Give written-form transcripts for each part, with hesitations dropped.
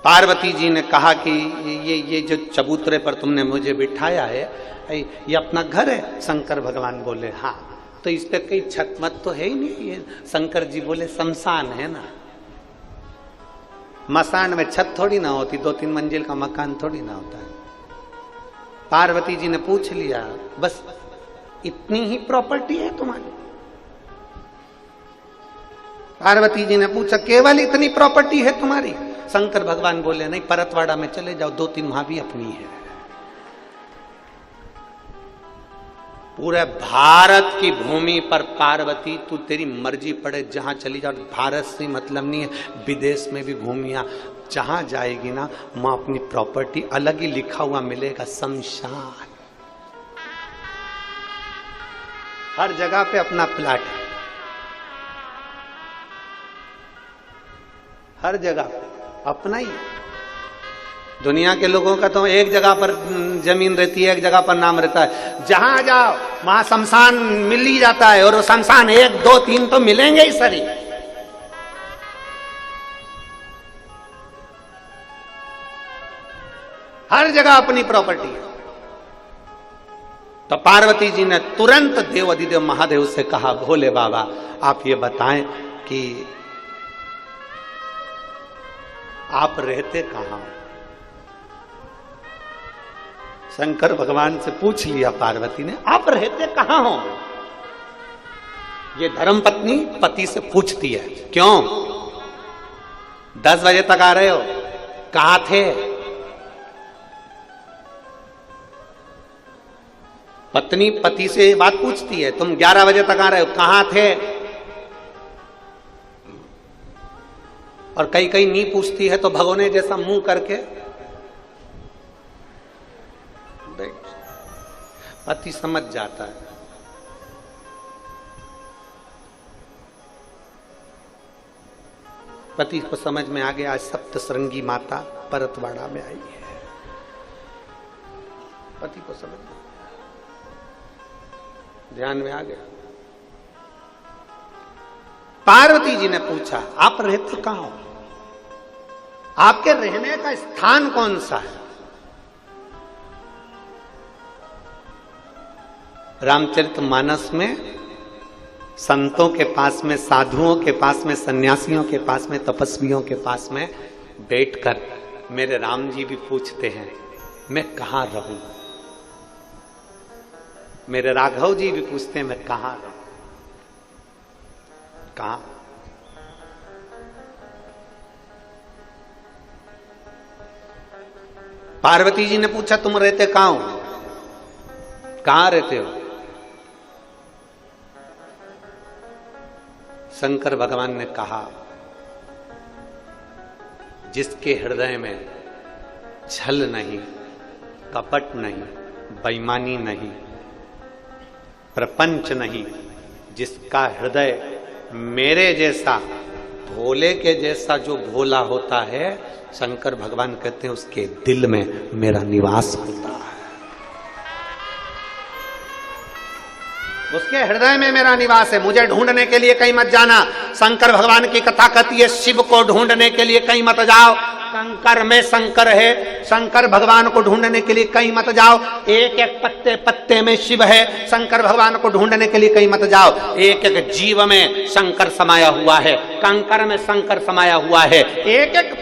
पार्वती जी ने कहा कि ये जो चबूतरे पर तुमने मुझे बिठाया है ये अपना घर है? शंकर भगवान बोले हाँ। तो इस पे कहीं छत मत तो है ही नहीं। ये शंकर जी बोले शमशान है ना, मसान में छत थोड़ी ना होती, 2-3 मंजिल का मकान थोड़ी ना होता है। पार्वती जी ने पूछ लिया, बस इतनी ही प्रॉपर्टी है तुम्हारी? पार्वती जी ने पूछा, केवल इतनी प्रॉपर्टी है तुम्हारी? शंकर भगवान बोले नहीं, परतवाड़ा में चले जाओ, 2-3 वहां भी अपनी है। पूरे भारत की भूमि पर पार्वती तू तेरी मर्जी पड़े जहां चली जाओ, भारत से मतलब नहीं है, विदेश में भी घूमिया, जहां जाएगी ना वहां अपनी प्रॉपर्टी अलग ही लिखा हुआ मिलेगा, शमशान। हर जगह पे अपना प्लाट है, हर जगह अपना ही। दुनिया के लोगों का तो एक जगह पर जमीन रहती है, एक जगह पर नाम रहता है, जहां जाओ वहां शमशान मिल ही जाता है, और वो शमशान 1, 2, 3 तो मिलेंगे ही सरी। हर जगह अपनी प्रॉपर्टी है। तो पार्वती जी ने तुरंत देव अधिदेव महादेव से कहा, भोले बाबा आप ये बताएं कि आप रहते कहां? शंकर भगवान से पूछ लिया पार्वती ने, आप रहते कहां हो? ये धर्मपत्नी पति से पूछती है, क्यों 10 बजे तक आ रहे हो, कहां थे? पत्नी पति से बात पूछती है, तुम 11 बजे तक आ रहे हो, कहां थे? और कई कई नहीं पूछती है तो भगोने जैसा मुंह करके पति समझ जाता है। पति को समझ में आ गया, आज सप्तश्रृंगी माता परतवाड़ा में आई है। पति को समझ में ध्यान में आ गया। पार्वती जी ने पूछा, आप रहते कहां हो? आपके रहने का स्थान कौन सा है? रामचरितमानस में संतों के पास में, साधुओं के पास में, सन्यासियों के पास में, तपस्वियों के पास में बैठकर मेरे राम जी भी पूछते हैं मैं कहां रहूं। मेरे राघव जी भी पूछते हैं मैं कहां रहूं, कहां? पार्वती जी ने पूछा, तुम रहते कहां हो, कहां रहते हो? शंकर भगवान ने कहा, जिसके हृदय में छल नहीं, कपट नहीं, बेईमानी नहीं, प्रपंच नहीं, जिसका हृदय मेरे जैसा, भोले के जैसा जो भोला होता है, शंकर भगवान कहते हैं उसके दिल में मेरा निवास होता है, उसके हृदय में मेरा निवास है। मुझे ढूंढने के लिए कहीं मत जाना। शंकर भगवान की कथा कहती है, शिव को ढूंढने के लिए कहीं मत जाओ, कंकर में शंकर है। शंकर भगवान को ढूंढने के लिए कहीं मत जाओ, एक एक पत्ते पत्ते में शिव है। शंकर भगवान को ढूंढने के लिए कहीं मत जाओ, एक एक जीव में शंकर समाया हुआ है, कंकर में शंकर समाया हुआ है, एक एक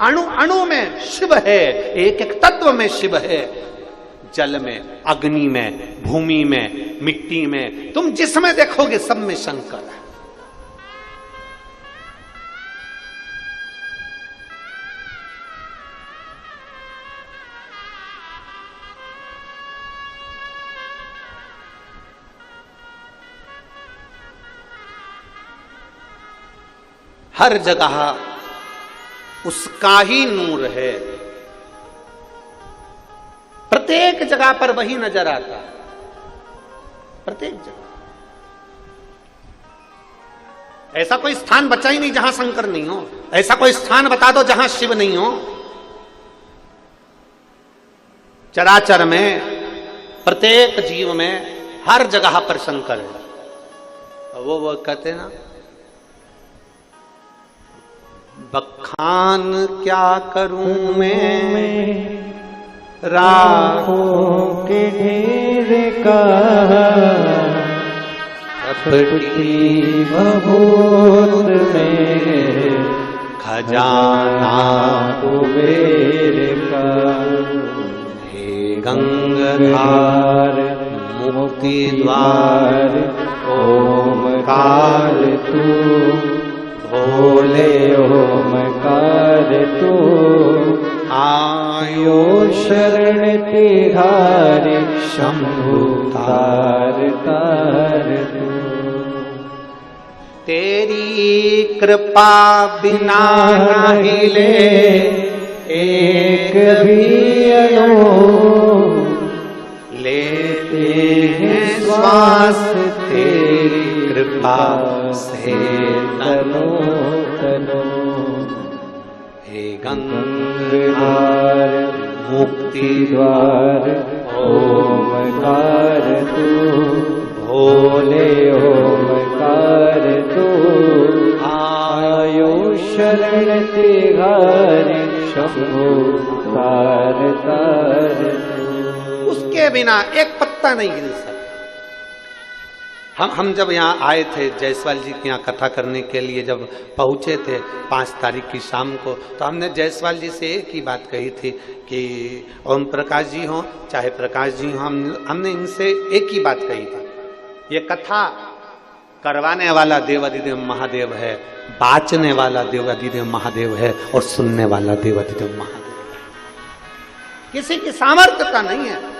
अणु अणु में शिव है, एक एक तत्व में शिव है। जल में, अग्नि में, भूमि में, मिट्टी में, तुम जिसमें देखोगे सब में शंकर है। हर जगह उसका ही नूर है, प्रत्येक जगह पर वही नजर आता है, प्रत्येक जगह। ऐसा कोई स्थान बचा ही नहीं जहां शंकर नहीं हो, ऐसा कोई स्थान बता दो जहां शिव नहीं हो। चराचर में, प्रत्येक जीव में, हर जगह पर शंकर है। वो कहते हैं ना, बखान क्या करूं मैं राखों के ढेर का, कपटी भभूत में खजाना कुबेर का। हे गंगाधार मुक्ति द्वार ओमकार तू, भोले ओमकार तू। आयो शरण तिहारी शंभु तार तार तू। तेरी कृपा बिना नहीं ले एक भी अणु, लेते हैं श्वास तेरी कृपा से तनो तनो। हे गंगाधार मुक्ति द्वार ओमकार तू, भोले ओमकार तू। आयो शरण तिहारी शंभु तार तार तू। उसके बिना एक पत्ता नहीं गिर सकता। हम जब यहाँ आए थे जायसवाल जी के यहाँ कथा करने के लिए, जब पहुँचे थे 5 तारीख की शाम को, तो हमने जायसवाल जी से एक ही बात कही थी कि ओम प्रकाश जी हों चाहे प्रकाश जी हों, हमने इनसे एक ही बात कही थी, ये कथा करवाने वाला देवाधिदेव महादेव है, बाचने वाला देवाधिदेव महादेव है और सुनने वाला देवाधिदेव महादेव है। किसी की सामर्थ्य का नहीं है।